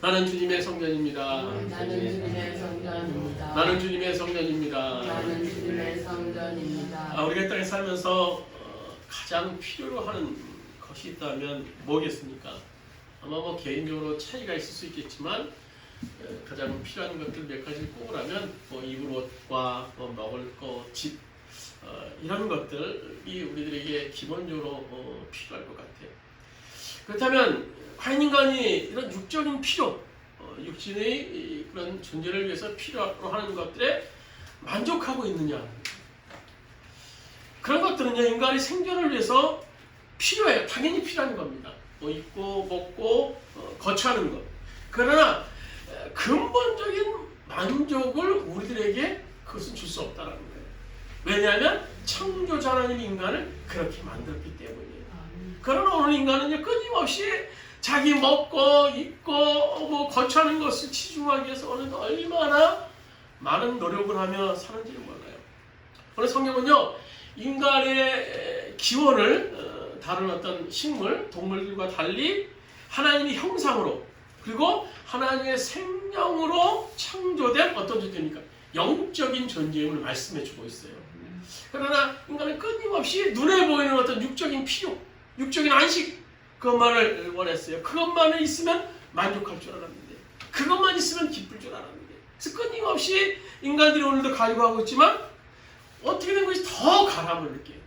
나는 주님의 성전입니다. 나는 주님의 성전입니다. 나는 주님의 성전입니다. 나는 주님의 성전입니다. 우리가 이 땅에 살면서 가장 필요로 하는 것이 있다면 뭐겠습니까? 아마 개인적으로 차이가 있을 수 있겠지만 가장 필요한 것들 몇 가지를 꼽으라면 입을 옷과 먹을 것, 집 이런 것들이 우리들에게 기본적으로 필요할 것 같아요. 그렇다면 과연 인간이 이런 육적인 필요, 육신의 그런 존재를 위해서 필요로 하는 것들에 만족하고 있느냐? 그런 것들은요, 인간의 생존을 위해서 필요해요. 당연히 필요한 겁니다. 입고 먹고 거처하는 것. 그러나 근본적인 만족을 우리들에게 그것은 줄 수 없다는 거예요. 왜냐하면 창조자 하나님 인간을 그렇게 만들었기 때문이에요. 그러나 오늘 인간은요, 끊임없이 자기 먹고 입고 거처하는 것을 치중하기 위해서 오늘 얼마나 많은 노력을 하며 사는지를 몰라요. 오늘 성경은요, 인간의 기원을 다른 어떤 식물, 동물들과 달리 하나님의 형상으로 그리고 하나님의 생명으로 창조된 어떤 존재입니까? 영적인 존재임을 말씀해주고 있어요. 그러나 인간은 끊임없이 눈에 보이는 어떤 육적인 필요, 육적인 안식 그것만을 원했어요. 그것만을 있으면 만족할 줄 알았는데, 그것만 있으면 기쁠 줄 알았는데, 그래서 끊임없이 인간들이 오늘도 가지고 가고 있지만 어떻게 된 것이 더 가람을 느껴요.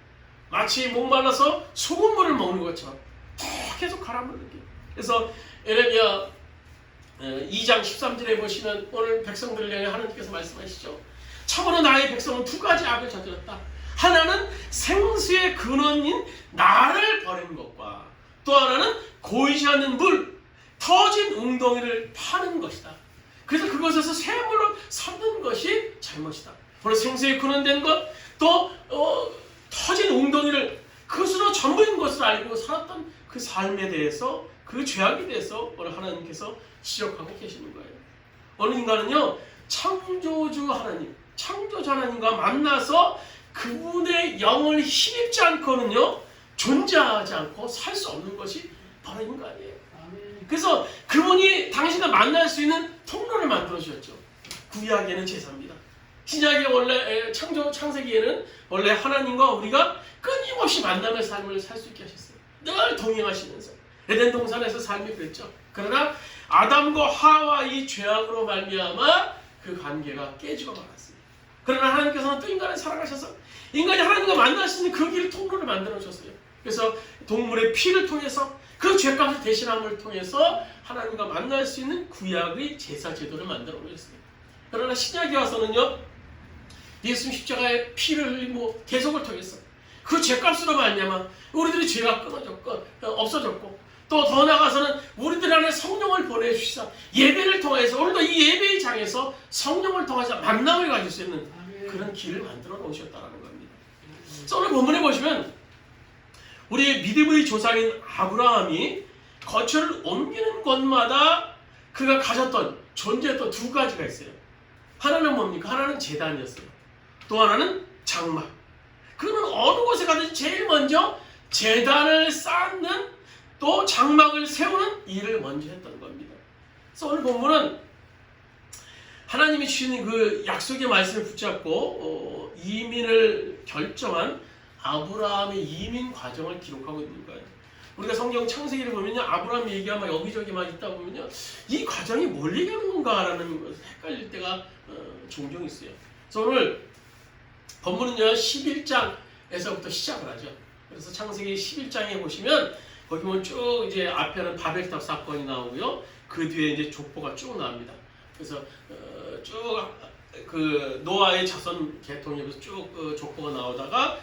마치 목말라서 소금물을 먹는 것처럼 더 계속 가람을 느껴요. 그래서 에레미야 2장 13절에 보시면 오늘 백성들을 향해 하나님께서 말씀하시죠. 참으로 나의 백성은 두 가지 악을 저질렀다. 하나는 생수의 근원인 나를 버리는 것과 또 하나는 고이지 않는 물, 터진 웅덩이를 파는 것이다. 그래서 그것에서 샘물로 삼는 것이 잘못이다. 바로 생수의 근원된 것, 또 터진 웅덩이를 그것으로 전부인 것을 알고 살았던 그 삶에 대해서, 그 죄악에 대해서 오늘 하나님께서 지적하고 계시는 거예요. 어느 인간은요, 창조주 하나님, 창조자 하나님과 만나서 그분의 영을 힘입지 않고는요, 존재하지 않고 살 수 없는 것이 바로 인간이에요. 그래서 그분이 당신과 만날 수 있는 통로를 만들어 주셨죠. 구약에는 제사입니다. 신약의 원래 창세기에는 원래 하나님과 우리가 끊임없이 만남의 삶을 살 수 있게 하셨어요. 늘 동행하시면서 에덴 동산에서 삶이 그랬죠. 그러나 아담과 하와의 죄악으로 말미암아 그 관계가 깨지고 말았어요. 그러나 하나님께서는 또 인간을 사랑하셔서 인간이 하나님과 만날 수 있는 그 길을 통로를 만들어 줬어요. 그래서 동물의 피를 통해서 그 죄값을 대신함을 통해서 하나님과 만날 수 있는 구약의 제사 제도를 만들어 놓으셨습니다. 그러나 신약에 와서는요, 예수님 십자가의 피를 흘리고 대속을 통해서 그 죄값으로 말미암아 우리들의 죄가 끊어졌고 없어졌고, 또 더 나아가서는 우리들 안에 성령을 보내주시사 예배를 통해서 오늘도 이 예배의 장에서 성령을 통해서 만남을 가질 수 있는 그런 길을 만들어 놓으셨다는 겁니다. 그래서 오늘 본문에 보시면 우리의 믿음의 조상인 아브라함이 거처를 옮기는 곳마다 그가 가졌던 존재했던 두 가지가 있어요. 하나는 뭡니까? 하나는 제단이었어요. 또 하나는 장막. 그는 어느 곳에 가든지 제일 먼저 제단을 쌓는, 또 장막을 세우는 일을 먼저 했던 겁니다. 그래서 오늘 본문은 하나님이 주신 그 약속의 말씀을 붙잡고 이민을 결정한 아브라함의 이민 과정을 기록하고 있는 거예요. 우리가 성경 창세기를 보면요, 아브라함 얘기가 막 여기저기 막 있다 보면요, 이 과정이 뭘 얘기하는 건가라는 것을 헷갈릴 때가 종종 있어요. 그래서 오늘 본문은요, 11장에서부터 시작을 하죠. 그래서 창세기 11장에 보시면 거기 보면 쭉 이제 앞에는 바벨탑 사건이 나오고요, 그 뒤에 이제 족보가 쭉 나옵니다. 그래서 쭉 그 노아의 자손 계통에서 쭉 족보가 나오다가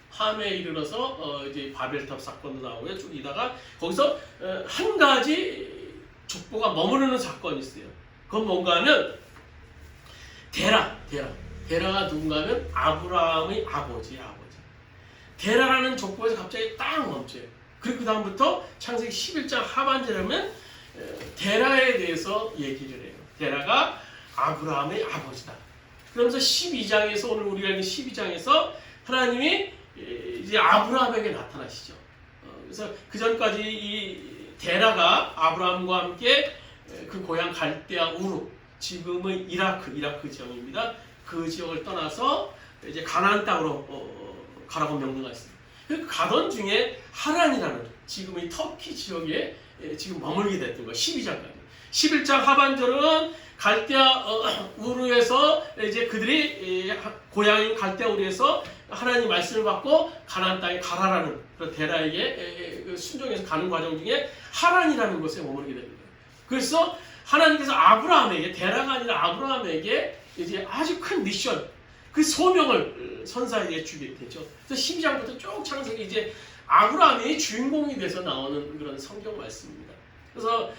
함에 이르러서 이제 바벨탑 사건도 나오고요, 쭉 이다가 거기서 한 가지 족보가 머무르는 사건이 있어요. 그건 뭔가 하면 데라가 누군가 하면 아브라함의 아버지. 데라라는 족보에서 갑자기 딱 멈춰요. 그리고 그 다음부터 창세기 11장 하반절에 보면 데라에 대해서 얘기를 해요. 데라가 아브라함의 아버지다. 그러면서 12장에서 오늘 우리가 읽은 12장에서 하나님이 이제 아브라함에게 나타나시죠. 그래서 그 전까지 이 데라가 아브라함과 함께 그 고향 갈대아 우르, 지금의 이라크 지역입니다. 그 지역을 떠나서 이제 가나안 땅으로 가라고 명령했습니다. 그 가던 중에 하란이라는 지금의 터키 지역에 지금 머물게 됐던 거예요. 12장까지. 11장 하반절은 갈대아 우르에서 이제 그들이 고향인 갈대아 우르에서 하나님 말씀을 받고 가나안 땅에 가라라는 그런 데라에게 순종해서 가는 과정 중에 하란이라는 곳에 머물게 됩니다. 그래서 하나님께서 아브라함에게, 데라가 아니라 아브라함에게 이제 아주 큰 미션, 그 소명을 선사에게 주게 되죠. 그래서 12장부터 쭉 창세기 이제 아브라함이 주인공이 돼서 나오는 그런 성경 말씀입니다. 그래서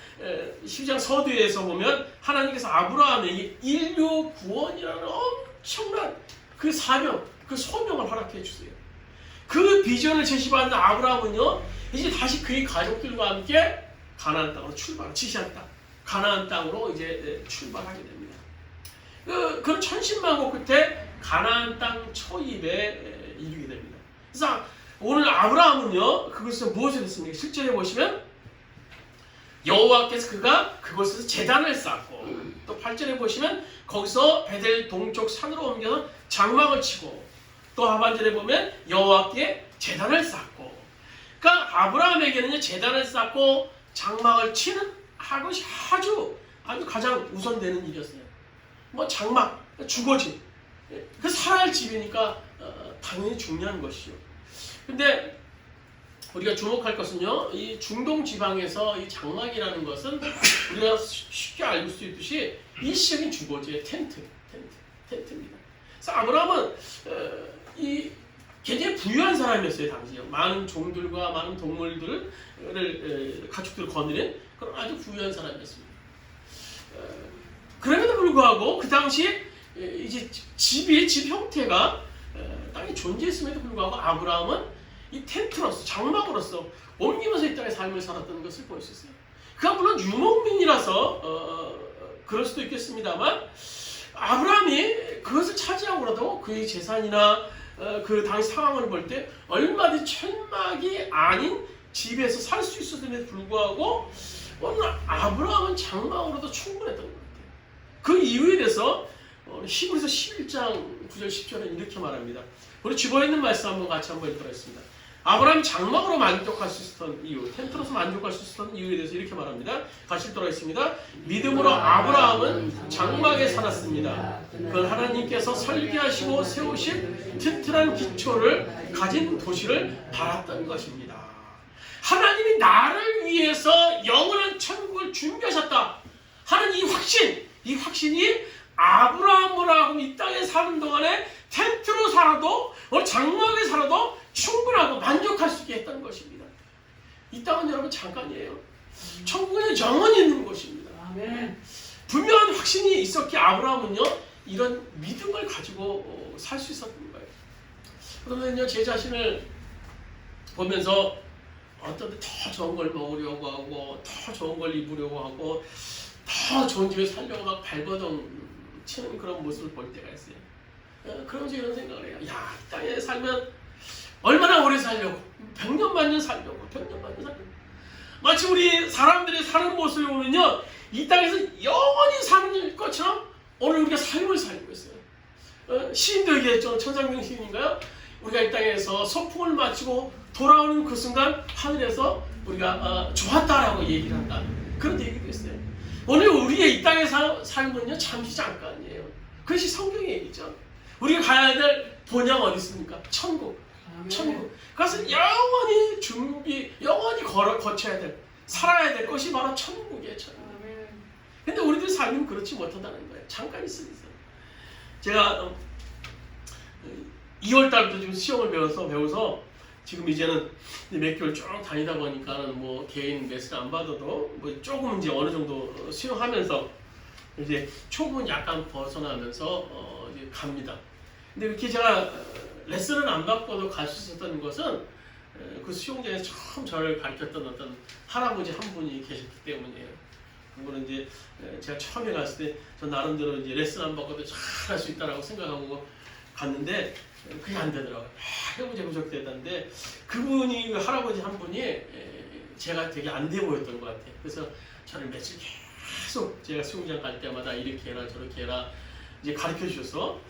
12장 서두에서 보면 하나님께서 아브라함에게 인류 구원이라는 엄청난 그 사명, 그 소명을 허락해 주세요. 그 비전을 제시받는 아브라함은요, 이제 다시 그의 가족들과 함께 가나안 땅으로 지시한 땅, 가나안 땅으로 이제 출발하게 됩니다. 그런 천신만고 끝에 가나안 땅 초입에 이르게 됩니다. 그래서 오늘 아브라함은요, 그것을 무엇을 했습니까? 실제로 보시면 여호와께서 그가 그곳에서 제단을 쌓고, 또 8절에 보시면 거기서 베델 동쪽 산으로 옮겨서 장막을 치고, 또 하반절에 보면 여호와께 제단을 쌓고, 그러니까 아브라함에게는 제단을 쌓고 장막을 치는 것이 아주 가장 우선되는 일이었어요. 뭐 장막, 주거지, 그 살아야 할 집이니까 당연히 중요한 것이죠. 근데 우리가 주목할 것은요, 이 중동 지방에서 이 장막이라는 것은 우리가 쉽게 알 수 있듯이 일시적인 주거지의 텐트입니다. 그래서 아브라함은 이 굉장히 부유한 사람이었어요. 당시에 많은 종들과 많은 동물들을 가축들을 거느린 그런 아주 부유한 사람이었습니다. 그럼에도 불구하고 그 당시 이제 집 형태가 땅에 존재했음에도 불구하고 아브라함은 이 텐트로서, 장막으로서 옮기면서 이 땅의 삶을 살았다는 것을 볼 수 있어요. 그가 물론 유목민이라서 그럴 수도 있겠습니다만, 아브라함이 그것을 차지하고라도 그의 재산이나 그 당시 상황을 볼 때 얼마든지 천막이 아닌 집에서 살 수 있었음에도 불구하고 오늘 아브라함은 장막으로도 충분했던 것 같아요. 그 이유에 대해서 히브리서 11장 9절 10절은 이렇게 말합니다. 우리 집어있는 말씀 한번 같이 한번 읽도록하겠습니다. 아브라함이 장막으로 만족할 수 있었던 이유, 텐트로서 만족할 수 있었던 이유에 대해서 이렇게 말합니다. 같이 읽도록하겠습니다. 믿음으로 아브라함은 장막에 살았습니다. 그건 하나님께서 설계하시고 세우신 튼튼한 기초를 가진 도시를 바랐던 것입니다. 하나님이 나를 위해서 영원한 천국을 준비하셨다 하는 이 확신이 아브라함이라고 이 땅에 사는 동안에 텐트로 살아도 장막에 살아도 충분하고 만족할 수 있게 했던 것입니다. 이 땅은 여러분 잠깐이에요. 천국은 영원히 있는 것입니다. 아멘. 분명한 확신이 있었기에 아브라함은요, 이런 믿음을 가지고 살 수 있었던 거예요. 그러면요, 제 자신을 보면서 어떤 더 좋은 걸 먹으려고 하고, 더 좋은 걸 입으려고 하고, 더 좋은 집에 살려고 막 발버둥 치는 그런 모습을 볼 때가 있어요. 그러면서 이런 생각을 해요. 야, 이 땅에 살면 얼마나 오래 살려고, 100년 만년 살려고, 100년 만년 살려고. 마치 우리 사람들이 사는 모습을 보면요, 이 땅에서 영원히 사는 것처럼 오늘 우리가 삶을 살고 있어요. 시인도 얘기했죠. 천상명 시인인가요? 우리가 이 땅에서 소풍을 마치고 돌아오는 그 순간 하늘에서 우리가 좋았다라고 얘기를 한다. 그런 얘기도 있어요. 오늘 우리의 이 땅의 삶은요, 잠시 잠깐이에요. 그것이 성경의 얘기죠. 우리가 가야 될 본향 어디 있습니까? 천국. 천국. 그것은 영원히 영원히 거쳐야 될, 살아야 될 것이 바로 천국이에요. 천국. 근데 우리들 삶은 그렇지 못한다는 거예요. 잠깐 있어요. 제가 2월 달부터 지금 시험을 배워서 지금 이제는 몇 개월 쭉 다니다 보니까는 뭐 개인 레슨 안 받아도 뭐 조금 이제 어느 정도 수용하면서 이제 초보는 약간 벗어나면서 이제 갑니다. 근데 이렇게 제가 레슨을 안 받고도 갈 수 있었던 것은 그 수용장에서 처음 저를 가르쳤던 어떤 할아버지 한 분이 계셨기 때문이에요. 그분은 이제 제가 처음에 갔을 때 저 나름대로 이제 레슨 안 받고도 잘할 수 있다라고 생각하고 갔는데 그게 안 되더라고요. 해보자 부족됐다는데 그분이, 그 할아버지 한 분이 제가 되게 안 돼 보였던 것 같아요. 그래서 저를 며칠 계속 제가 수영장 갈 때마다 이렇게 해라 저렇게 해라 이제 가르쳐 주셔서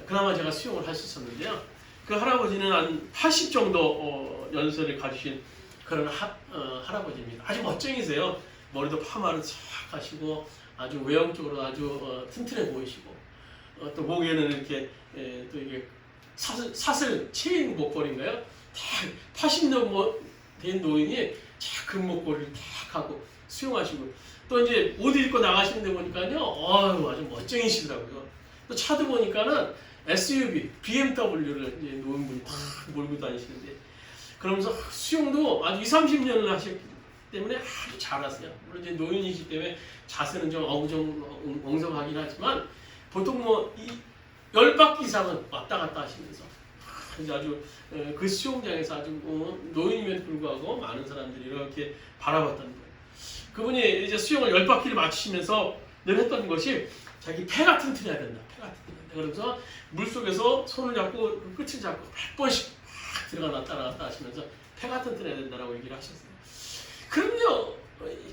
그나마 제가 수영을 할 수 있었는데요. 그 할아버지는 한 80 정도 연세를 가지신 그런 할아버지입니다. 아주 멋쟁이세요. 머리도 파마를 싹 하시고 아주 외형적으로 아주 튼튼해 보이시고 또 목에는 이렇게 또 이게 사슬 체인 목걸이인가요? 딱 80년 된 노인이 쫙 금목걸이를 딱 하고 수영하시고 또 이제 옷 입고 나가시는데 보니까요, 아주 멋쟁이시더라고요. 또 차도 보니까는 SUV, BMW를 이제 노인분이 딱 몰고 다니시는데 그러면서 수영도 아주 20-30년을 하셨기 때문에 아주 잘하세요. 물론 이제 노인이시기 때문에 자세는 좀 엉성하긴 하지만 보통 10바퀴 이상은 왔다 갔다 하시면서 아주 그 수영장에서 아주 노인임에도 불구하고 많은 사람들이 이렇게 바라봤다는 거예요. 그분이 이제 수영을 10바퀴를 마치시면서 늘 했던 것이 자기 폐가 튼튼해야 된다. 폐가 튼튼해야 된다. 그러면서 물속에서 손을 잡고 끝을 잡고 100번씩 들어가 놨다 나갔다 하시면서 폐가 튼튼해야 된다라고 얘기를 하셨어요. 그럼요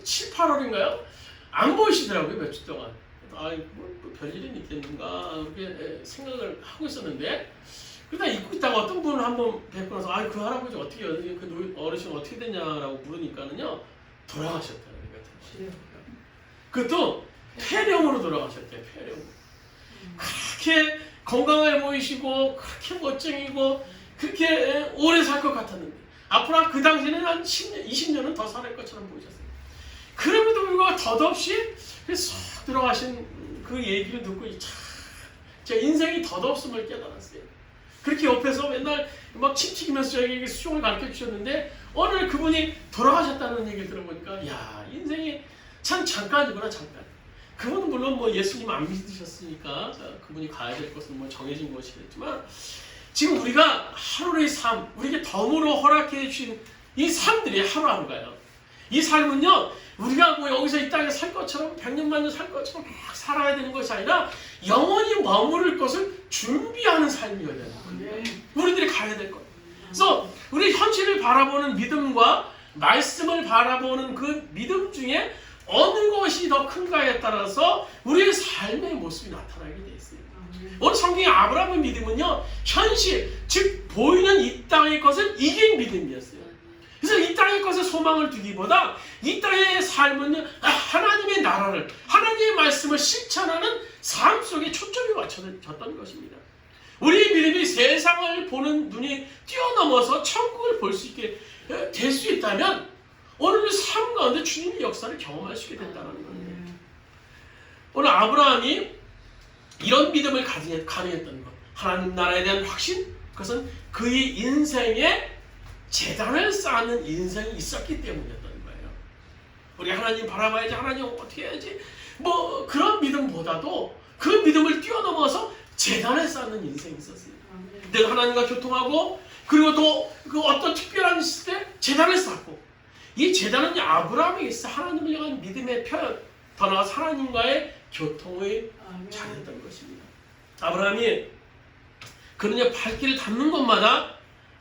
7, 8월인가요? 안 보이시더라고요. 며칠 동안. 뭐 별일이 있겠는가 그렇게 생각을 하고 있었는데 그러다 잊고 있다가 어떤 분을 한번 뵙고 나서 그 할아버지 어떻게 그 어르신 어떻게 됐냐라고 물으니까는요 돌아가셨다는 거예요. 그것도 폐렴으로 돌아가셨대요. 폐렴. 그렇게 건강해 보이시고 그렇게 멋쟁이고 그렇게 오래 살 것 같았는데 앞으로 그 당시에는 한 10년, 20년은 더 살 것처럼 보이셨어요. 그럼에도 불구하고 덧없이 쏙 들어가신 그 얘기를 듣고 제 인생이 덧없음을 깨달았어요. 그렇게 옆에서 맨날 막 침 튀기면서 저에게 수영을 가르쳐 주셨는데 어느 날 그분이 돌아가셨다는 얘기를 들어보니까 야 인생이 참 잠깐이구나 잠깐. 그분은 물론 예수님 안 믿으셨으니까 그분이 가야 될 것은 정해진 것이겠지만 지금 우리가 하루의 삶 우리에게 덤으로 허락해 주신 이 삶들이 하루하루가요. 이 삶은요 우리가 여기서 이 땅에 살 것처럼 100년 만년 살 것처럼 막 살아야 되는 것이 아니라 영원히 머무를 것을 준비하는 삶이어야 되는 거예요. 우리들이 가야 될 것. 그래서 우리 현실을 바라보는 믿음과 말씀을 바라보는 그 믿음 중에 어느 것이 더 큰가에 따라서 우리의 삶의 모습이 나타나게 돼 있어요. 오늘 성경의 아브라함의 믿음은요 현실 즉 보이는 이 땅의 것을 이긴 믿음이었어요. 그래서 이 땅의 것에 소망을 두기보다 이 땅의 삶은 하나님의 나라를 하나님의 말씀을 실천하는 삶 속에 초점이 맞춰졌던 것입니다. 우리의 믿음이 세상을 보는 눈이 뛰어넘어서 천국을 볼 수 있게 될 수 있다면 오늘 삶 가운데 주님의 역사를 경험할 수 있게 된다는 거예요. 오늘 아브라함이 이런 믿음을 가능했던 것 하나님 나라에 대한 확신 그것은 그의 인생에 재단을 쌓는 인생이 있었기 때문이었던 거예요. 우리 하나님 바라봐야지 하나님 어떻게 해야지 그런 믿음보다도 그 믿음을 뛰어넘어서 재단을 쌓는 인생이 있었어요. 내가 하나님과 교통하고 그리고 또 그 어떤 특별한 있을 때 재단을 쌓고 이 재단은 아브라함에게 있어 하나님을 향한 믿음의 표현 더 나아가서 하나님과의 교통의 자리였던 것입니다. 아브라함이 그는 발길을 닿는 곳마다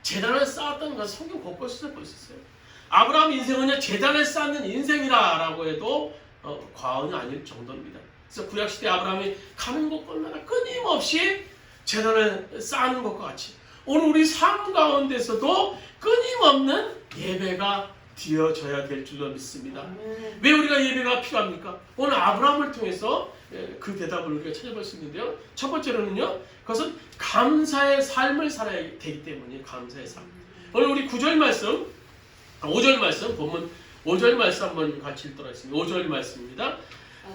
재단을 쌓았던 것을 성경 곳곳에서 볼 수 있어요. 아브라함 인생은 재단을 쌓는 인생이라고 해도 과언이 아닐 정도입니다. 그래서 구약시대 아브라함이 가는 곳곳마다 끊임없이 재단을 쌓는 것과 같이 오늘 우리 삶 가운데서도 끊임없는 예배가 드려져야 될 줄로 믿습니다. 왜 우리가 예배가 필요합니까? 오늘 아브라함을 통해서 그 대답을 우리가 찾아볼 수 있는데요. 첫 번째로는요. 그것은 감사의 삶을 살아야 되기 때문이에요. 감사의 삶. 오늘 우리 9절 말씀, 5절 말씀, 본문 5절 말씀 한번 같이 읽도록 하겠습니다. 5절 말씀입니다.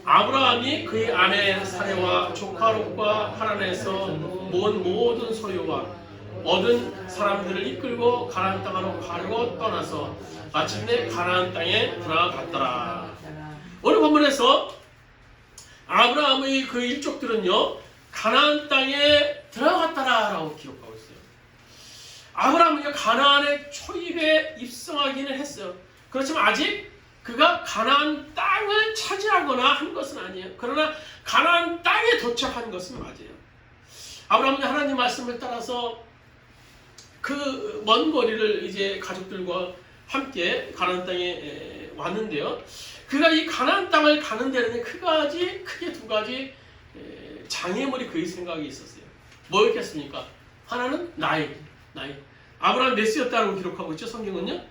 아브라함이 그의 아내 사레와 조카 롯과 하란에서 모은 모든 소유와 얻은 사람들을 이끌고 가나안 땅으로 가려고 떠나서 마침내 가나안 땅에 들어갔더라. 오늘 본문에서 아브라함의 그 일족들은요 가나안 땅에 들어갔더라라고 기록하고 있어요. 아브라함은요 가나안의 초입에 입성하기는 했어요. 그렇지만 아직 그가 가나안 땅을 차지하거나 한 것은 아니에요. 그러나 가나안 땅에 도착한 것은 맞아요. 아브라함은 하나님 말씀을 따라서 그 먼 거리를 이제 가족들과 함께 가나안 땅에 왔는데요. 그가 이 가나안 땅을 가는 데는 크게 두 가지 장애물이 그의 생각에 있었어요. 뭐였겠습니까? 하나는 나이. 아브라함 몇 세였다고 기록하고 있죠? 성경은요.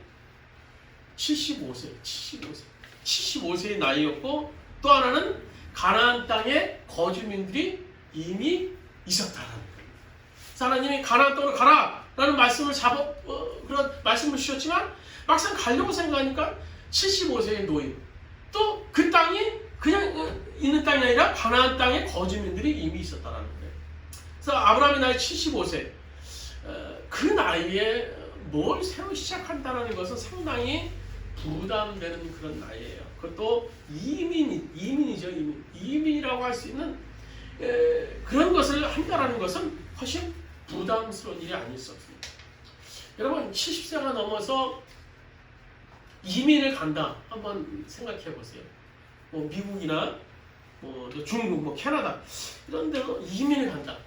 75세의 나이였고, 또 하나는 가나안 땅에 거주민들이 이미 있었다는 거예요. 하나님이 가나안 땅으로 가라라는 말씀을 그런 말씀을 주셨지만 막상 가려고 생각하니까 75세의 노인, 또 그 땅이 그냥 있는 땅이 아니라 가나안 땅에 거주민들이 이미 있었다는 거예요. 그래서 아브라함의 나이 75세, 그 나이에 뭘 새로 시작한다는 것은 상당히 부담되는 그런 나이예요. 그것도 이민이죠. 이민이라고 할 수 있는 그런 것을 한다는 것은 훨씬 부담스러운 일이 아닐 수 없습니다. 여러분 70세가 넘어서 이민을 간다 한번 생각해 보세요. 뭐 미국이나 뭐 중국, 뭐 캐나다 이런 데로 이민을 간다.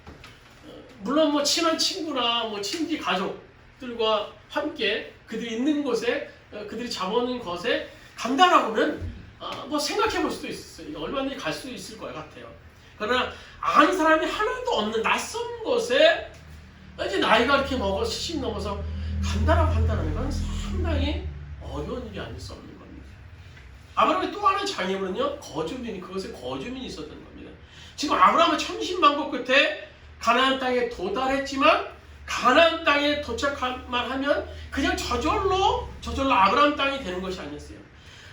물론 뭐 친한 친구나 뭐 친지 가족들과 함께 그들이 있는 곳에, 그들이 잡아오는 곳에 간다라고 하면 뭐 생각해 볼 수도 있어요. 얼마든지 갈 수 있을 것 같아요. 그러나 아는 사람이 하나도 없는 낯선 곳에 이제 나이가 이렇게 먹어 70 넘어서 간다라고 한다는 건 상당히 어려운 일이 아닐 수 없는 겁니다. 아브라함의 또 하나의 장애물은요, 그것에 거주민이 있었던 겁니다. 지금 아브라함은 천신만고 끝에 가나안 땅에 도달했지만 가나안 땅에 도착만 하면 그냥 저절로 아브라함 땅이 되는 것이 아니었어요.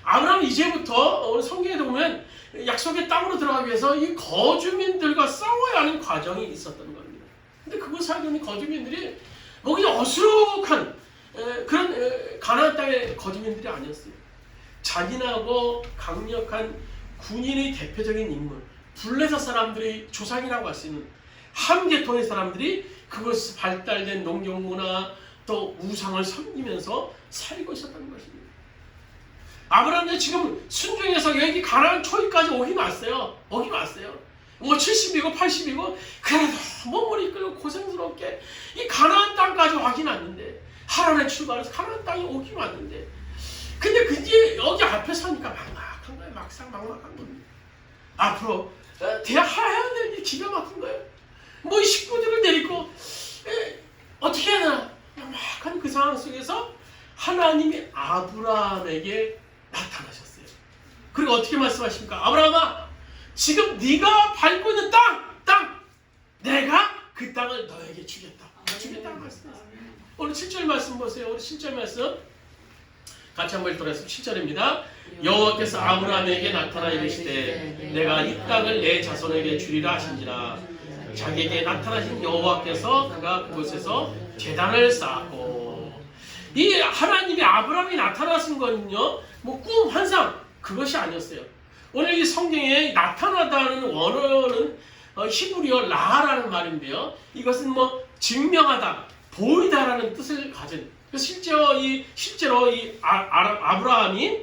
아브라함은 이제부터 오늘 성경에 보면 약속의 땅으로 들어가기 위해서 이 거주민들과 싸워야 하는 과정이 있었던 겁니다. 근데 그곳 살고 있는 거주민들이 뭐 그냥 어수룩한 그런 가나안 땅의 거주민들이 아니었어요. 잔인하고 강력한 군인의 대표적인 인물, 블레셋 사람들의 조상이라고 할 수 있는 함 계통의 사람들이 그것이 발달된 농경문화 또 우상을 섬기면서 살고 있었다는 것입니다. 아브라함이 지금 순종해서 여기 가나안 초입까지 오긴 왔어요. 뭐 70이고 80이고 그래도 몸을 이끌고 고생스럽게 이 가나안 땅까지 와긴 왔는데, 하란에 출발해서 가나안 땅에 오긴 왔는데, 근데 그게 여기 앞에 서니까 막막한 거예요. 막상막막한 겁니다. 앞으로 해야 될 일이 기가 막힌 거예요. 뭐 이 식구들을 데리고 어떻게 해야 되나 막막한 그 상황 속에서 하나님이 아브라함에게 나타나셨어요. 그리고 어떻게 말씀하십니까? 아브라함아, 지금 네가 밟고 있는 땅 내가 그 땅을 너에게 주겠다 말씀하세요. 오늘 7절 말씀 보세요. 오늘 7절 말씀 같이 한번 읽도록 7절입니다. 여호와께서 아브라함에게 나타나 이르시되 내가 이 땅을 내 자손에게 주리라 하신지라. 자기에게 나타나신 여호와께서 그가 그곳에서 제단을 쌓았고, 이 하나님이 아브라함이 나타나신 거는요, 뭐 꿈, 환상 그것이 아니었어요. 오늘 이 성경에 나타나다는 원어는 히브리어 라라는 말인데요, 이것은 뭐 증명하다, 보이다라는 뜻을 가진, 실제로 이 아브라함이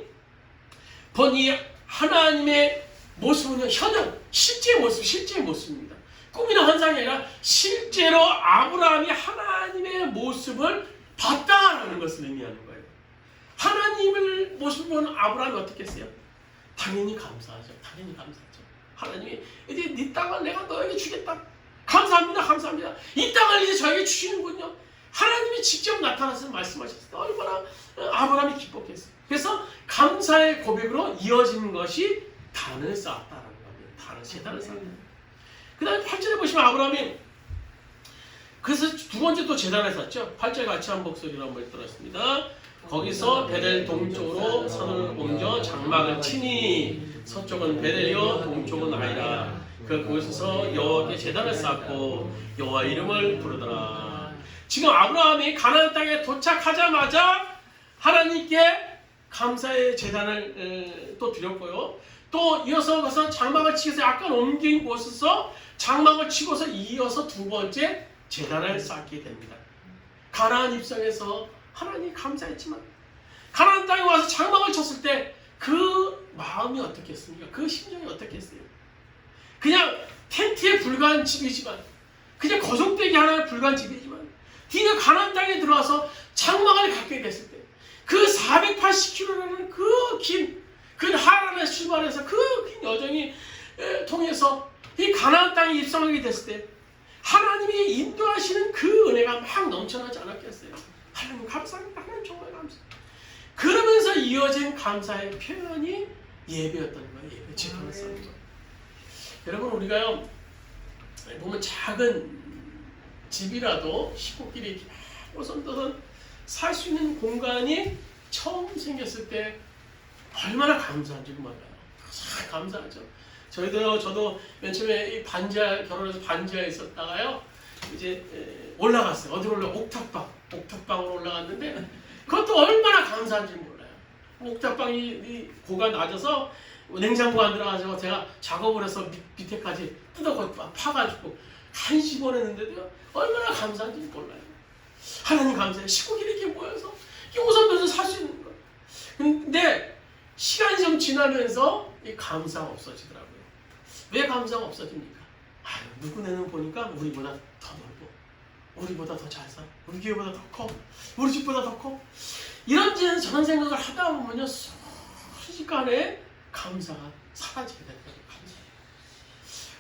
본 이 하나님의 모습은요, 현장, 실제 모습입니다. 꿈이나 환상이 아니라 실제로 아브라함이 하나님의 모습을 봤다라는 것을 의미하는 거예요. 하나님을 모습을 보는 아브라함이 어떻게 했어요? 당연히 감사하죠. 하나님이 이제 네 땅을 내가 너에게 주겠다. 감사합니다. 이 땅을 이제 저에게 주시는군요. 하나님이 직접 나타나서 말씀하셨을 때 얼마나 아브라함이 기뻤겠어요. 그래서 감사의 고백으로 이어지는 것이 단을 쌓았다라는 겁니다. 제단을 쌓았다. 그 다음에 8절에 보시면 아브라함이 그래서 두 번째 또 제단을 쌓았죠. 8절 같이 한 목소리로 한번 들었습니다. 거기서 베델 동쪽으로 선을 옮겨 장막을 치니 서쪽은 베델이요 동쪽은 아이라. 그곳에서 여호와께 제단을 쌓고 여호와 이름을 부르더라. 지금 아브라함이 가나안 땅에 도착하자마자 하나님께 감사의 제단을 또 드렸고요. 또 이어서 가서 장막을 치고서 약간 옮긴 곳에서 장막을 치고서 이어서 두 번째 제단을 쌓게 됩니다. 가나안 입성에서 하나님 감사했지만 가나안 땅에 와서 장막을 쳤을 때 그 마음이 어떻겠습니까? 그 심정이 어떻겠어요? 그냥 텐트에 불과한 집이지만, 그냥 거성되기 하나에 불과한 집이지만, 드디어 가나안 땅에 들어와서 장막을 갖게 됐을 때 그 480km라는 그 하란에 출발해서 그 긴 여정이 통해서 이 가나안 땅에 입성하게 됐을 때 하나님이 인도하시는 그 은혜가 막 넘쳐나지 않았겠어요? 하나님 감사합니다. 하나님 정말 감사합니다. 그러면서 이어진 감사의 표현이 예배였던 거예요. 예배, 집회의 삶도. 여러분, 우리가요 보면 작은 집이라도 시골길에 이렇게 오선도선 살 수 있는 공간이 처음 생겼을 때 얼마나 감사한지 몰라요. 참 감사하죠. 저도 맨 처음에 결혼해서 반지하에 있었다가요, 이제 올라갔어요. 어디로 옥탑방으로 올라갔는데 그것도 얼마나 감사한지 몰라요. 옥탑방이 고가 낮아서 냉장고 안 들어가서 제가 작업을 해서 밑에까지 파가지고 한시번 했는데도 얼마나 감사한지 몰라요. 하나님 감사해요. 식구들이 이렇게 모여서 오선도선 살 수 있는 거예요. 근데 시간이 좀 지나면서 이 감사가 없어지더라고요. 왜 감사가 없어집니까? 누구네는 보니까 우리보다 더 넓고, 우리보다 더 잘 살아, 우리 교회보다 더 커, 우리 집보다 더 커. 이런저런 저런 생각을 하다 보면요, 순식간에 감사가 사라지게 되는 거예요.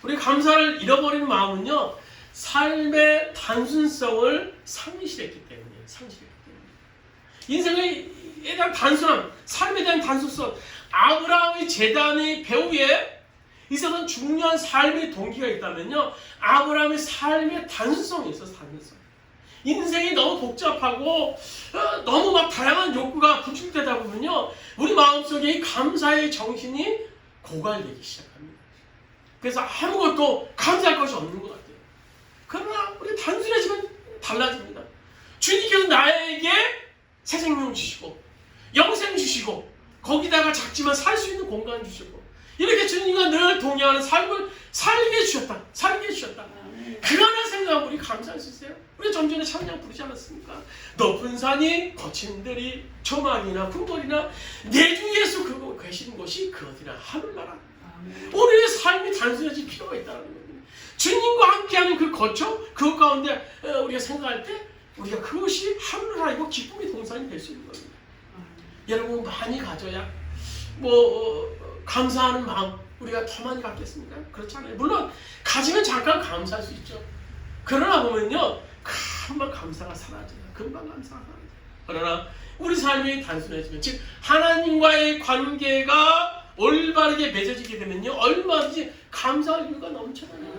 우리 감사를 잃어버린 마음은요, 삶의 단순성을 상실했기 때문이에요. 인생에 대한 단순함, 삶에 대한 단순성, 아브라함의 제단의 배후에 있어서는 중요한 삶의 동기가 있다면요, 아브라함의 삶의 단순성이 있어서 단순성. 인생이 너무 복잡하고 너무 막 다양한 욕구가 구축되다 보면요, 우리 마음속에 이 감사의 정신이 고갈되기 시작합니다. 그래서 아무것도 감사할 것이 없는 것 같아요. 그러나 우리 단순해지면 달라집니다. 주님께서 나에게 새 생명 주시고 영생 주시고 거기다가 작지만 살 수 있는 공간 주시고 이렇게 주님과 늘 동행하는 삶을 살게 주셨다. 그 하나 생각하면 우리 감사할 수 있어요. 우리 좀 전에 찬양 부르지 않았습니까? 높은 산이 거친 들이 조망이나 궁궐이나 내 주 예수 그거 계신 곳이 그 어디나 하늘나라. 우리의 삶이 단순해질 필요가 있다는 겁니다. 주님과 함께하는 그 거처, 그 가운데 우리가 생각할 때 우리가 그것이 하늘나라이고 기쁨의 동산이 될 수 있는 겁니다. 여러분, 많이 가져야 감사하는 마음 우리가 더 많이 갖겠습니까? 그렇지 않아요. 물론 가지면 잠깐 감사할 수 있죠. 그러나 보면요, 금방 감사가 사라져요. 그러나 우리 삶이 단순해지면, 즉 하나님과의 관계가 올바르게 맺어지게 되면요, 얼마든지 감사할 이유가 넘쳐나요.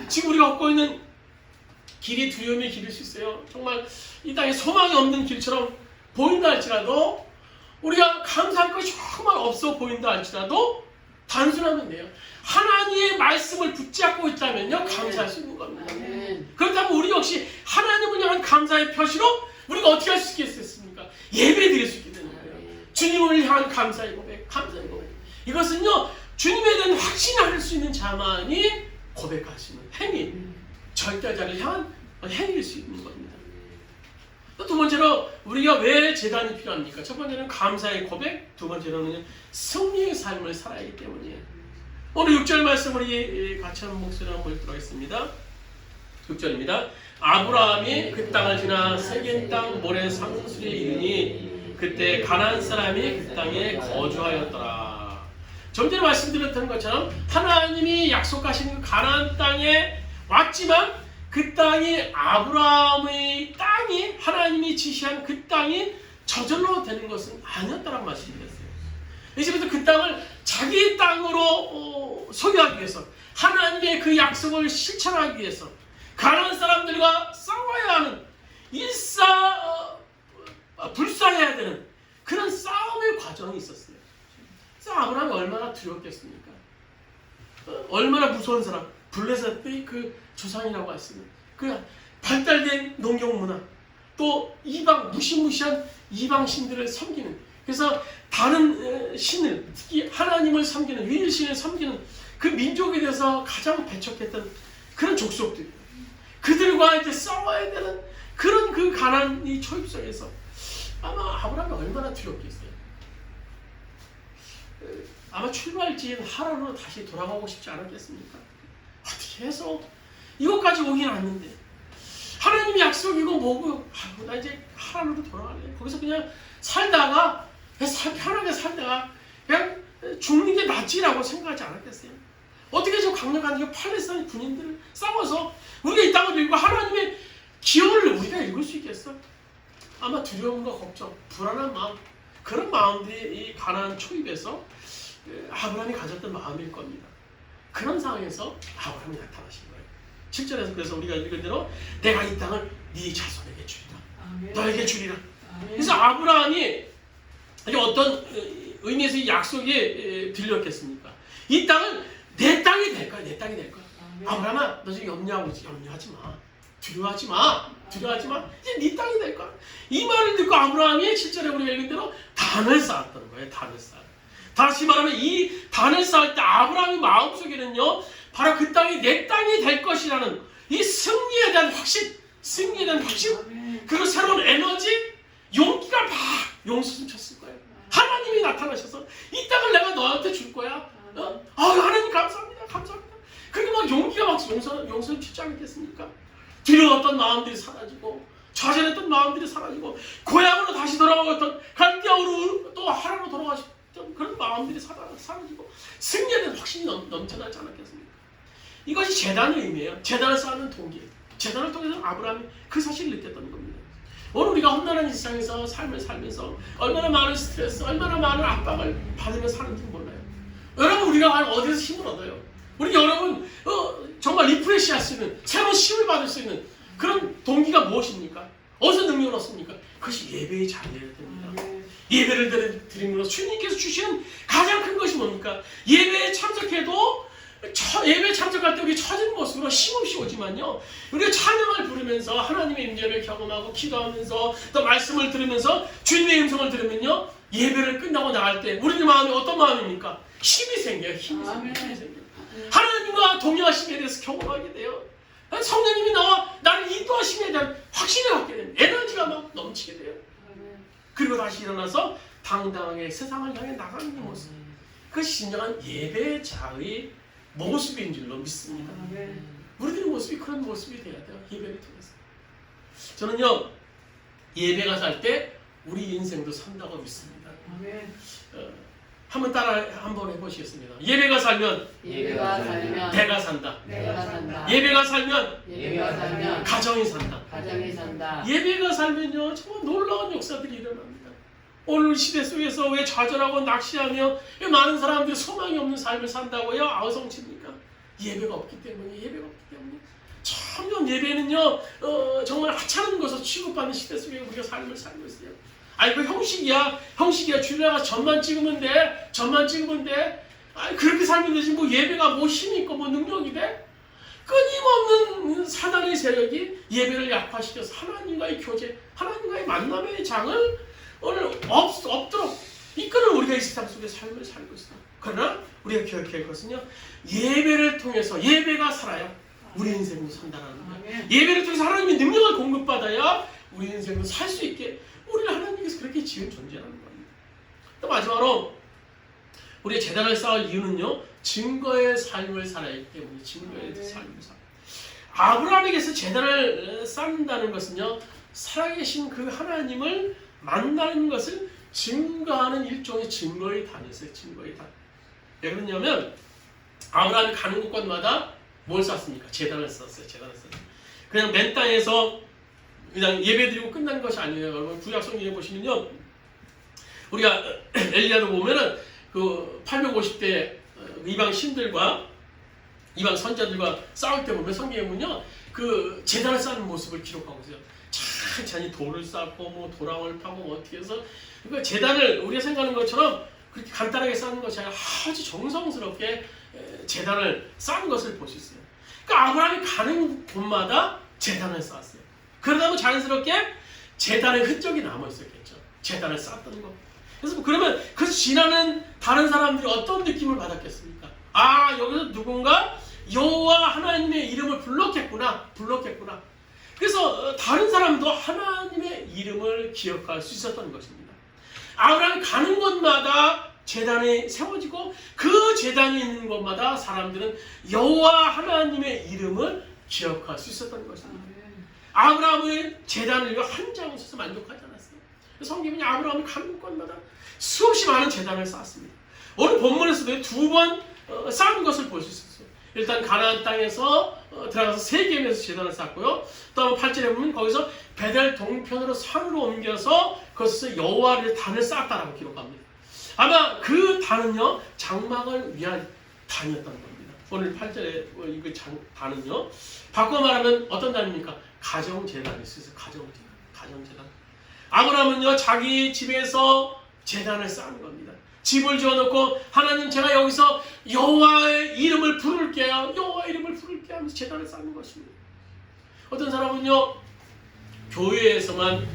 지금 우리가 걷고 있는 길이 두려움의 길일 수 있어요. 정말 이 땅에 소망이 없는 길처럼 보인다 할지라도, 우리가 감사할 것이 정말 없어 보인다 할지라도 단순하면 돼요. 하나님의 말씀을 붙잡고 있다면요, 감사할 수 있는 겁니다. 그렇다면 우리 역시 하나님을 향한 감사의 표시로 우리가 어떻게 할 수 있겠습니까? 예배 드릴 수 있게 되는 거예요. 주님을 향한 감사의 고백. 이것은요, 주님에 대한 확신을 할 수 있는 자만이 고백할 수 있는 행위, 절대자를 향한 행위일 수 있는 겁니다. 또 두 번째로 우리가 왜 제단이 필요합니까? 첫 번째는 감사의 고백, 두 번째로는 승리의 삶을 살아야 하기 때문이에요. 오늘 6절 말씀 우리 같이 한번 목소리를 한번 보도록 하겠습니다. 6절입니다. 아브라함이 그 땅을 지나 세겜 땅 모래 상수리에 이르니 그때 가나안 사람이 그 땅에 거주하였더라. 좀 전에 말씀드렸던 것처럼 하나님이 약속하신 가나안 땅에 왔지만 그 땅이 아브라함의 땅이, 하나님이 지시한 그 땅이 저절로 되는 것은 아니었다라고 말씀드렸어요. 이제부터 그 땅을 자기 땅으로 소유하기 위해서, 하나님의 그 약속을 실천하기 위해서 가나안 사람들과 싸워야 하는, 불사해야 되는 그런 싸움의 과정이 있었어요. 그래서 아브라함이 얼마나 두려웠겠습니까? 얼마나 무서운 사람, 블레셋의 그 조상이라고 했습니다. 그 발달된 농경 문화, 또 무시무시한 이방 신들을 섬기는, 그래서 다른 신을, 특히 하나님을 섬기는, 유일신을 섬기는 그 민족에 대해서 가장 배척했던 그런 족속들, 그들과 이제 싸워야 되는 그런 그 가난이 초입성에서 아마 아브라함이 얼마나 두렵겠어요. 아마 출발지인 하란으로 다시 돌아가고 싶지 않았겠습니까? 어떻게 해서 이것까지 오긴 않는데, 하나님의 약속이고 뭐고, 나 이제 하란으로 돌아갈래. 거기서 그냥 살다가 편하게 살다가 그냥 죽는 게 낫지라고 생각하지 않았겠어요? 어떻게 저 강력한 이 팔레스타인 군인들을 싸워서 우리가 이 땅을 읽고 하나님의 기억을 우리가 읽을 수 있겠어? 아마 두려움과 걱정, 불안한 마음, 그런 마음들이 이 가나안 초입에서 아브라함이 가졌던 마음일 겁니다. 그런 상황에서 아브라함이 나타나신 거예요. 7절에서 그래서 우리가 읽은 대로 내가 이 땅을 네 자손에게 주리라. 너에게 주리라. 그래서 아브라함이 어떤 의미에서 이 약속이 들렸겠습니까? 이 땅은 내 땅이 될 거야. 내 땅이 될 거야. 아브라함아, 너 지금 염려하지 마. 두려워하지 마. 이제 네 땅이 될 거야. 이 말을 듣고 아브라함이 7절에 우리가 읽은 대로 단을 쌓았던 거예요. 단을 쌓아. 다시 말하면 이 단을 쌓을 때 아브라함의 마음속에는요, 바로 그 땅이 내 땅이 될 것이라는 이 승리에 대한 확신, 그리고 새로운 에너지, 용기가 막 용수좀 쳤을 거예요. 하나님이 나타나셔서 이 땅을 내가 너한테 줄 거야. 하나님 감사합니다. 그렇게 막 용기가 막 용서를 치지 않겠습니까? 두려웠던 마음들이 사라지고, 좌절했던 마음들이 사라지고, 고향으로 다시 돌아오던 갈대아우로 또 하나로 돌아가셨던 그런 마음들이 사라지고, 승리에 대한 확신이 넘쳐나지 않았겠습니까? 이것이 제단의 의미예요. 제단을 쌓는 동기. 제단을 통해서 아브라함이 그 사실을 느꼈던 겁니다. 오늘 우리가 험난한 일상에서 삶을 살면서 얼마나 많은 스트레스, 얼마나 많은 압박을 받으며 사는지 몰라요. 여러분, 우리가 어디서 힘을 얻어요? 우리 여러분 정말 리프레시 할 수 있는, 새로운 힘을 받을 수 있는 그런 동기가 무엇입니까? 어디서 능력을 얻습니까? 그것이 예배의 자리여야 됩니다. 예배를 드림으로써 주님께서 주시는 가장 큰 것이 뭡니까? 예배에 참석해도 예배에 참석할 때 우리 처진 모습으로 힘없이 오지만요, 우리가 찬양을 부르면서 하나님의 임재를 경험하고 기도하면서 또 말씀을 들으면서 주님의 음성을 들으면요, 예배를 끝나고 나갈 때 우리의 마음이 어떤 마음입니까? 힘이 생겨요. 힘이 생겨요. 하나님과 동행하심에 대해서 경험하게 돼요. 성령님이 나를 인도하심에 대한 확신을 갖게 됩니다. 에너지가 막 넘치게 돼요. 그리고 다시 일어나서 당당하게 세상을 향해 나가는 모습, 그것이 진정한 예배자의 모습인 줄로 믿습니다. 우리들의 모습이 그런 모습이 돼야 돼요. 예배를 통해서. 저는요, 예배가 살 때 우리 인생도 산다고 믿습니다. 한번 해보시겠습니다. 예배가 살면 내가 산다. 예배가 살면 가정이 산다. 예배가 살면요, 정말 놀라운 역사들이 일어납니다. 오늘 시대 속에서 왜 좌절하고 낚시하며 왜 많은 사람들이 소망이 없는 삶을 산다고요? 아우성칩니까? 예배가 없기 때문에. 점점 예배는요, 정말 하찮은 것으로 취급받는 시대 속에 우리가 삶을 살고 있어요. 아니, 그 형식이야. 주일에 가서 점만 찍으면 돼. 아니, 그렇게 살면 되지. 뭐 예배가 뭐 힘이 있고 뭐 능력이 돼? 끊임없는 사단의 세력이 예배를 약화시켜서 하나님과의 교제, 하나님과의 만남의 장을 오늘 없도록 이끄는 우리가 이 세상 속에 삶을 살고 있어요. 그러나 우리가 기억해야 할 것은요, 예배를 통해서 예배가 살아야 우리 인생도 산다는 거예요. 예배를 통해서 하나님의 능력을 공급받아야 우리 인생도 살 수 있게 우리를 하나님께서 그렇게 지은 존재라는 겁니다. 또 마지막으로 우리의 재단을 쌓을 이유는요, 증거의 삶을 살아야 하기 때문에 증거의 삶을 살아요. 아브라함에게서 재단을 쌓는다는 것은요, 살아계신 그 하나님을 만나는 것을 증거하는 일종의 증거의 단이었어요. 증거의 단. 왜 그러냐면 아브라함이 가는 곳곳마다 뭘 쌓습니까? 재단을 쌓았어요. 그냥 맨 땅에서 그냥 예배드리고 끝난 것이 아니에요. 여러분, 구약 성경에 보시면요, 우리가 엘리야도 보면은 그 850대 이방 신들과 이방 선자들과 싸울 때 보면 성경에 보면요, 그 제단을 쌓는 모습을 기록하고 있어요. 찬찬히 돌을 쌓고 뭐 도랑을 파고 뭐 어떻게 해서, 그러니까 제단을 우리가 생각하는 것처럼 그렇게 간단하게 쌓는 것이 아니라 아주 정성스럽게 제단을 쌓는 것을 볼 수 있어요. 그러니까 아브라함이 가는 곳마다 제단을 쌓았어요. 그러다 보면 자연스럽게 제단의 흔적이 남아 있었겠죠. 제단을 쌓았던 거. 그래서 그러면 그 지나는 다른 사람들이 어떤 느낌을 받았겠습니까? 아, 여기서 누군가 여호와 하나님의 이름을 불렀겠구나. 그래서 다른 사람도 하나님의 이름을 기억할 수 있었던 것입니다. 아브라함이 가는 곳마다 제단이 세워지고 그 제단이 있는 곳마다 사람들은 여호와 하나님의 이름을 기억할 수 있었던 것입니다. 아브라함의 제단을 한 장을 써서 만족하지 않았어요. 성경이 아브라함이 가는 곳마다 수없이 많은 제단을 쌓았습니다. 오늘 본문에서도 두 번 쌓은 것을 볼 수 있었어요. 일단 가나안 땅에서 들어가서 3개면에서 제단을 쌓았고요. 또 8절에 보면 거기서 베델 동편으로 산으로 옮겨서 그것에서 여호와의 단을 쌓았다라고 기록합니다. 아마 그 단은요 장막을 위한 단이었던 겁니다. 오늘 8절에 이 단은요 바꿔 말하면 어떤 단입니까? 가정제단이 있어서 가정제단. 아브라함은요 자기 집에서 제단을 쌓는 겁니다. 집을 지어놓고 하나님 제가 여기서 여호와의 이름을 부를게요. 여호와의 이름을 부를게요 하면서 제단을 쌓는 것입니다. 어떤 사람은요 교회에서만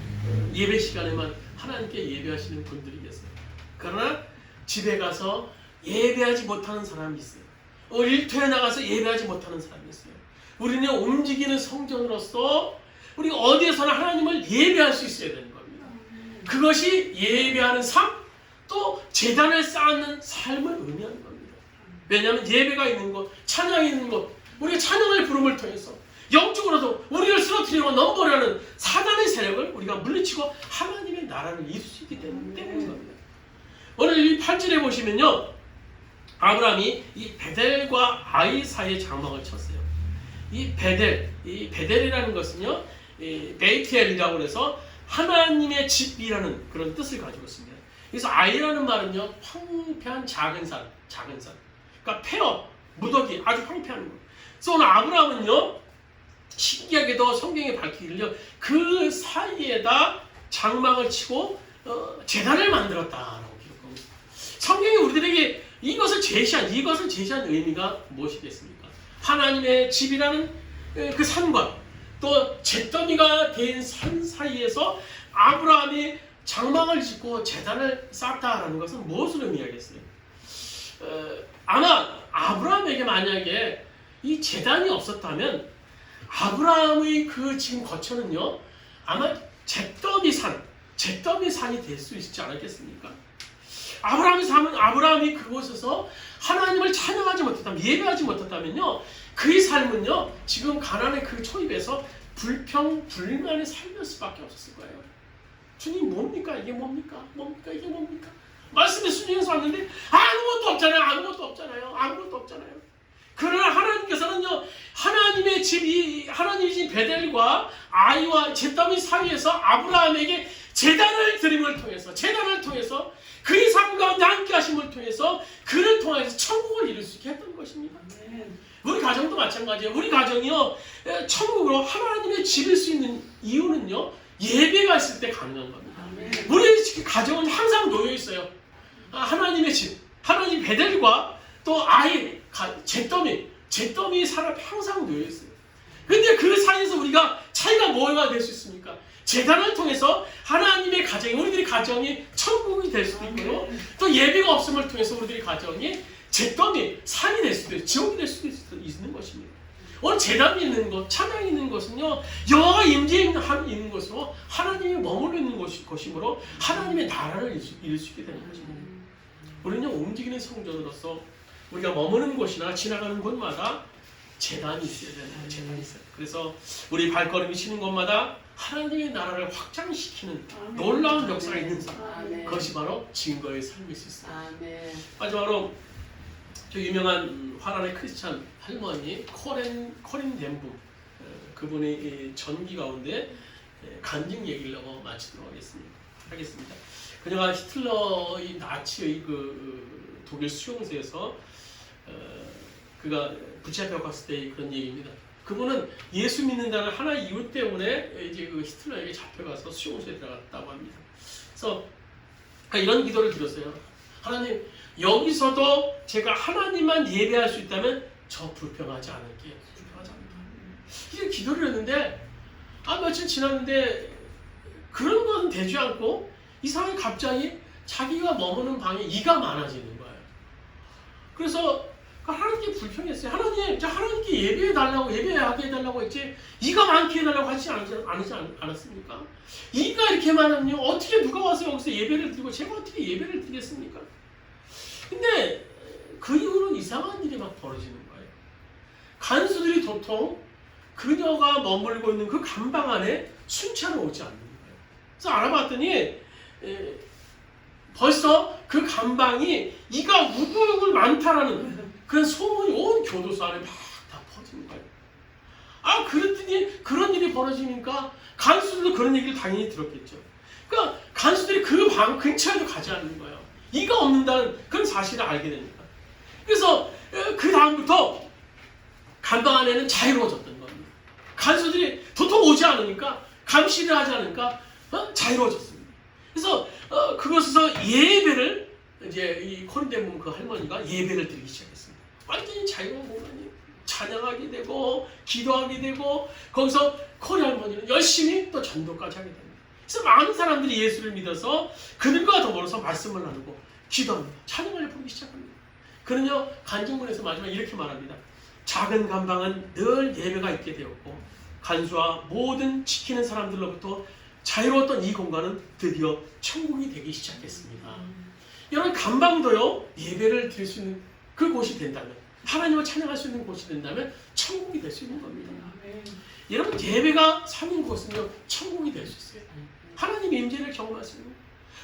예배 시간에만 하나님께 예배하시는 분들이 계세요. 그러나 집에 가서 예배하지 못하는 사람이 있어요. 일터에 나가서 예배하지 못하는 사람이 있어요. 우리는 움직이는 성전으로서 우리 어디에서나 하나님을 예배할 수 있어야 되는 겁니다. 그것이 예배하는 삶, 또 제단을 쌓는 삶을 의미하는 겁니다. 왜냐하면 예배가 있는 곳, 찬양이 있는 곳, 우리가 찬양을 부름을 통해서 영적으로도 우리를 쓰러뜨리고 넘보려는 사단의 세력을 우리가 물리치고 하나님의 나라를 이룰 수 있기 때문인 겁니다. 오늘 이 8절에 보시면요 아브라함이 이 베델과 아이 사이에 장막을 쳤어요. 이 베델이라는 것은요 베이텔이라고 해서 하나님의 집이라는 그런 뜻을 가지고 있습니다. 그래서 아이라는 말은요 황폐한 작은 산. 그러니까 폐허, 무더기, 아주 황폐한 것. 그래서 오늘 아브라함은요 신기하게도 성경에 밝히기를요 그 사이에다 장막을 치고 제단을 만들었다라고 기록합니다. 성경이 우리들에게 이것을 제시한 의미가 무엇이겠습니까? 하나님의 집이라는 그 산과 또 잿더미가 된 산 사이에서 아브라함이 장막을 짓고 제단을 쌓았다라는 것은 무엇을 의미하겠어요? 아마 아브라함에게 만약에 이 제단이 없었다면 아브라함의 그 지금 거처는요 아마 잿더미 산이 될 수 있지 않았겠습니까? 아브라함이 그곳에서 하나님을 찬양하지 못했다면, 예배하지 못했다면요 그의 삶은요 지금 가나안의 그 초입에서 불평불만의 삶일 수밖에 없었을 거예요. 주님 뭡니까? 이게 뭡니까? 말씀에 순종해서 왔는데 아무것도 없잖아요. 그러나 하나님께서는요 하나님의 집이 하나님의 집 베델과 아이와 잿더미 사이에서 아브라함에게 제단을 통해서 그의 삶 가운데 함께 하심을 통해서 그를 통해서 천국을 이룰 수 있게 했던 것입니다. 우리 가정도 마찬가지예요. 우리 가정이요 천국으로 하나님의 집일 수 있는 이유는요 예배가 있을 때 가능한 겁니다. 우리 가정은 항상 놓여 있어요. 하나님의 집, 하나님 베델과 또 아이, 잿더미 사람 항상 놓여 있어요. 근데 그 사이에서 우리가 차이가 뭐가 될 수 있습니까? 제단을 통해서 하나님의 가정이 우리들의 가정이 천국이 될 수도 있고요. 또 예배가 없음을 통해서 우리들의 가정이 잿더미 산이 될 수도 있고 지옥이 될 수도 있는 것입니다. 오늘 제단이 있는 것, 찬양이 있는 것은요 여호와가 임재해 있는 것으로 하나님이 머물러 있는 것이므로 하나님의 나라를 이룰 수 있게 되는 것입니다. 우리는 움직이는 성전으로서 우리가 머무는 곳이나 지나가는 곳마다 제단이 있어야 되는 거예요. 제단이 있어요. 그래서 우리 발걸음이 치는 곳마다 하나님의 나라를 확장시키는 놀라운 역사가 있는 삶. 그것이 바로 증거의 삶일 수 있습니다. 마지막으로 저 유명한 화란의 크리스찬 할머니 코린 덴부 그분의 전기 가운데 간증 얘기를 하고 마치도록 하겠습니다. 그녀가 히틀러의 나치의 그 독일 수용소에서 그가 부채 앞에 갔을 때 그런 얘기입니다. 그분은 예수 믿는다는 하나의 이유 때문에 이제 그 히틀러에게 잡혀가서 수용소에 들어갔다고 합니다. 그래서 이런 기도를 드렸어요. 하나님, 여기서도 제가 하나님만 예배할 수 있다면 저 불평하지 않을게요. 이게 기도를 했는데 며칠 지났는데 그런 건 되지 않고 이상하게 갑자기 자기가 머무는 방에 이가 많아지는 거예요. 그래서 하나님께 불평했어요. 하나님께 예배하게 해달라고 했지 이가 많게 해달라고 하지 않았습니까? 이가 이렇게 많으면 어떻게 누가 와서 여기서 예배를 드리고 제가 어떻게 예배를 드리겠습니까? 근데 그 이후로 이상한 일이 막 벌어지는 거예요. 간수들이 도통 그녀가 머물고 있는 그 감방 안에 순찰은 오지 않는 거예요. 그래서 알아봤더니 벌써 그 감방이 이가 우글우글 많다라는 그런 소문이 온 교도소 안에 막 다 퍼지는 거예요. 아, 그랬더니 그런 일이 벌어지니까 간수들도 그런 얘기를 당연히 들었겠죠. 그러니까 간수들이 그 방 근처에도 가지 않는 거예요. 이가 없는다는 그런 사실을 알게 됩니다. 그래서 그 다음부터 감방 안에는 자유로워졌던 겁니다. 간수들이 도통 오지 않으니까, 감시를 하지 않으니까 자유로워졌습니다. 그래서 그곳에서 예배를 이제 이 코린도에 보면 그 할머니가 예배를 드리기 시작했습니다. 완전히 자유로운 공간이 찬양하게 되고 기도하게 되고 거기서 코리 할머니는 열심히 또 전도까지 하게 됩니다. 그래서 많은 사람들이 예수를 믿어서 그들과 더불어서 말씀을 나누고 기도합니다. 찬양을 부르기 시작합니다. 그는요 간증문에서 마지막 이렇게 말합니다. 작은 감방은 늘 예배가 있게 되었고 간수와 모든 지키는 사람들로부터 자유로웠던 이 공간은 드디어 천국이 되기 시작했습니다. 여러분 감방도요 예배를 드릴 수 있는 그 곳이 된다면 하나님을 찬양할 수 있는 곳이 된다면 천국이 될 수 있는 겁니다. 여러분 예배가 사는 곳은요 천국이 될 수 있어요. 하나님의 임재를 경험할 수 있는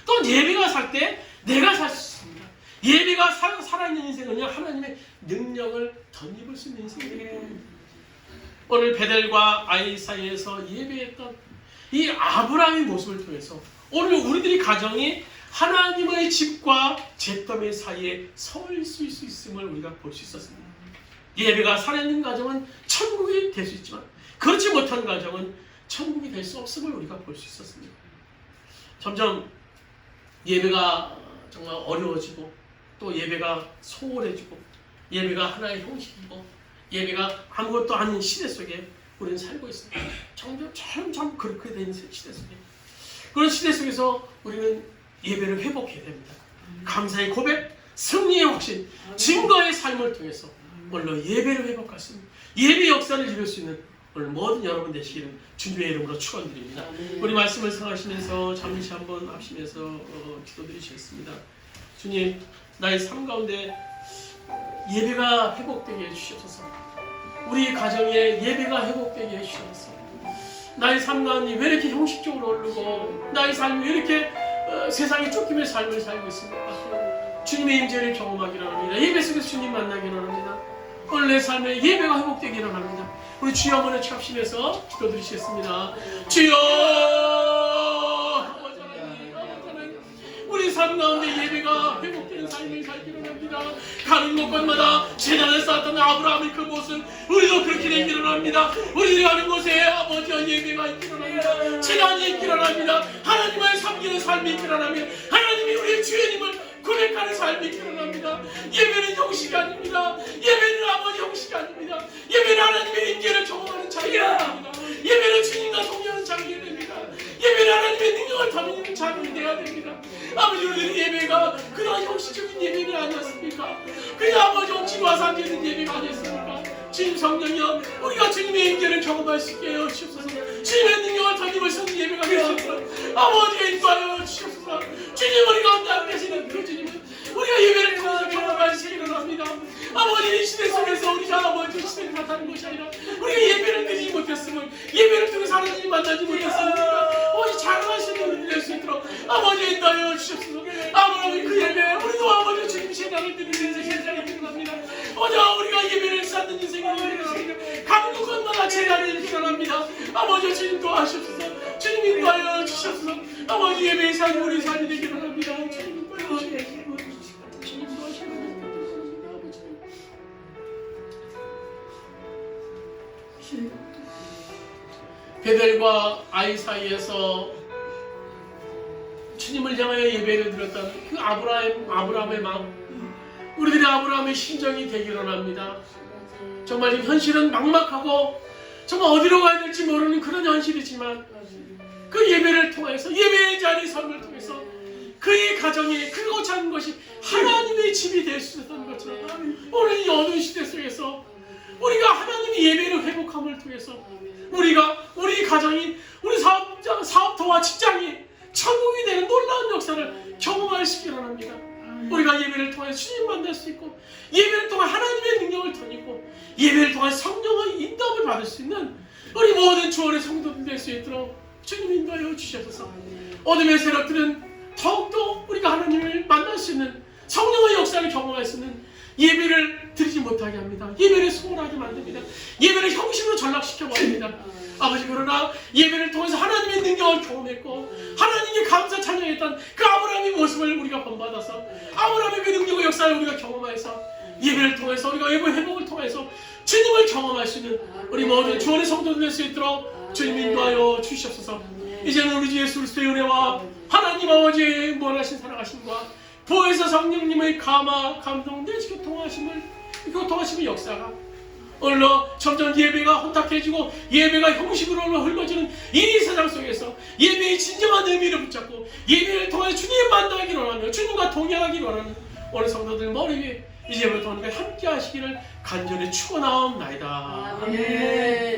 또 예배가 살 때 내가 살 수 있습니다. 예배가 살아있는 인생은요 하나님의 능력을 덧입을 수 있는 인생이에요. 오늘 베델과 아이 사이에서 예배했던 이 아브라함의 모습을 통해서 오늘 우리들이 가정이 하나님의 집과 잿더미 사이에 서 있을 수 있음을 우리가 볼 수 있었습니다. 예배가 살아있는 가정은 천국이 될 수 있지만 그렇지 못한 가정은 천국이 될 수 없음을 우리가 볼 수 있었습니다. 점점 예배가 정말 어려워지고 또 예배가 소홀해지고 예배가 하나의 형식이고 예배가 아무것도 아닌 시대 속에 우리는 살고 있습니다. 점점 그렇게 되는 시대 속에 그런 시대 속에서 우리는 예배를 회복해야 됩니다. 감사의 고백, 승리의 확신, 증거의 삶을 통해서 오늘 예배를 회복할 수 있는 예배 역사를 이룰 수 있는 오늘 모든 여러분 되시기를 주님의 이름으로 축원드립니다. 우리 말씀을 생각하시면서 잠시 한번 합심해서 기도드리시겠습니다. 주님, 나의 삶 가운데 예배가 회복되게 해주셔서 우리 가정에 예배가 회복되게 해주셔서 나의 삶 가운데 왜 이렇게 형식적으로 오르고 나의 삶이 왜 이렇게 세상에 쫓김의 삶을 살고 있습니까? 주님의 임재를 경험하기를 합니다. 예배 속에서 주님 만나기를 합니다. 오늘 내 삶에 예배가 회복되기를 합니다. 우리 주여 한번 합심해서 기도드리시겠습니다. 주여 우리 삶 가운데 예배가 회복되는 삶을 살기를 합니다. 가는 곳곳마다 재단을 쌓았던 아브라함의 그 모습 우리도 그렇게 되기를 합니다. 우리들이 가는 곳에 아버지와 예배가 있기를 합니다. 재단이 있기를 합니다. 하나님을 섬기는 삶이 있기를 합니다. 하나님이 우리의 주님을 고백하는 삶이 있기를 합니다. 예배는 형식이 아닙니다. 예배는 아버지 형식이 아닙니다. 예배는 하나님의 임재를 경험하는 자리가 됩니다. 예배는 주님과 동행하는 자리가 됩니다. 예배는 하나님의 능력을 담는 자리가 되어야 됩니다. 아버지 우리들의 예배가 그냥 형식적인 예배가 아니었습니까? 그냥 아버지 옥신 와서 앉는 예배가 아니었습니까? 주님 성령이여 우리가 주님의 임재를 경험할 수 있게 하여 주옵소서. 주님의 능력을 덧입을 수 있는 예배가 되옵소서. 아버지의 인도하여 주옵소서. 주님 우리 가운데 함께 하시는 그 주님은 우리가 예배를 통해서 경험할 수 있기를 합니다. 아버지 이 시대 속에서 우리가 아버지 시대를 탓하는 것이 아니라 우리가 예배를 드리지 못했음을 예배를 통해서 하나님 만나지 못했으니까 아버지 자랑하시는 우리들 될 수 있도록 아버지 인도하여 주옵소서. 아버지 그 예배 우리도 아버지 주님 신앙을 드리는 인생이 되기를 합니다. 어저 우리가 예배를 쌓는 인생이 되기를 합니다. 가는 곳마다 재단이 되기를 합니다. 아버지 주님 도와주옵소서. 주님 인도하여 주옵소서. 아버지 예배의 삶이 우리 삶이 되기를 합니다. 주님 인도하여 주옵소서. 베델과 아이 사이에서 주님을 향하여 예배를 드렸던 그 아브라함의 마음, 우리들의 아브라함의 심정이 되기를 합니다. 정말 지금 현실은 막막하고 정말 어디로 가야 될지 모르는 그런 현실이지만 그 예배를 통해서 예배의 자리 삶을 통해서 그의 가정이 크고 작은 것이 하나님의 집이 될 수 있었던 것처럼 오늘 이 어두운 시대 속에서 우리가 하나님의 예배를 회복함을 통해서 우리 가정이 우리 사업터와 직장이 천국이 되는 놀라운 역사를 경험할 수 있기를 합니다. 우리가 예배를 통해 주님 만날 수 있고 예배를 통해 하나님의 능력을 덧입고 예배를 통해 성령의 인도함을 받을 수 있는 우리 모든 주원의 성도들 될 수 있도록 주님 인도하여 주시옵소서. 어둠의 세력들은 더욱더 우리가 하나님을 만날 수 있는 성령의 역사를 경험할 수 있는 예배를 드리지 못하게 합니다. 예배를 소홀하게 만듭니다. 예배를 형식으로 전락시켜버립니다. 아버지, 그러나 예배를 통해서 하나님의 능력을 경험했고 하나님께 감사 찬양했던 그 아브라함의 모습을 우리가 본받아서 아브라함의 그 능력의 역사를 우리가 경험해서 예배를 통해서 우리가 예배 회복을 통해서 주님을 경험할 수 있는 우리 모든 주원의 성도들 될 수 있도록 주님 인도하여 주시옵소서. 이제는 우리 주 예수 그리스도의 은혜와 하나님 아버지의 무한하신 사랑하심과 부에서 성령님의 감동 내지 교통하심의 역사가 오늘로 점점 예배가 혼탁해지고 예배가 형식으로 흘러지는 이 세상 속에서 예배의 진정한 의미를 붙잡고 예배를 통해 주님을 만나기를 원하며 주님과 동행하기를 원하는 오늘 성도들 머리 위에 이제부터 우리가 함께 하시기를 간절히 축원하옵나이다. 아멘.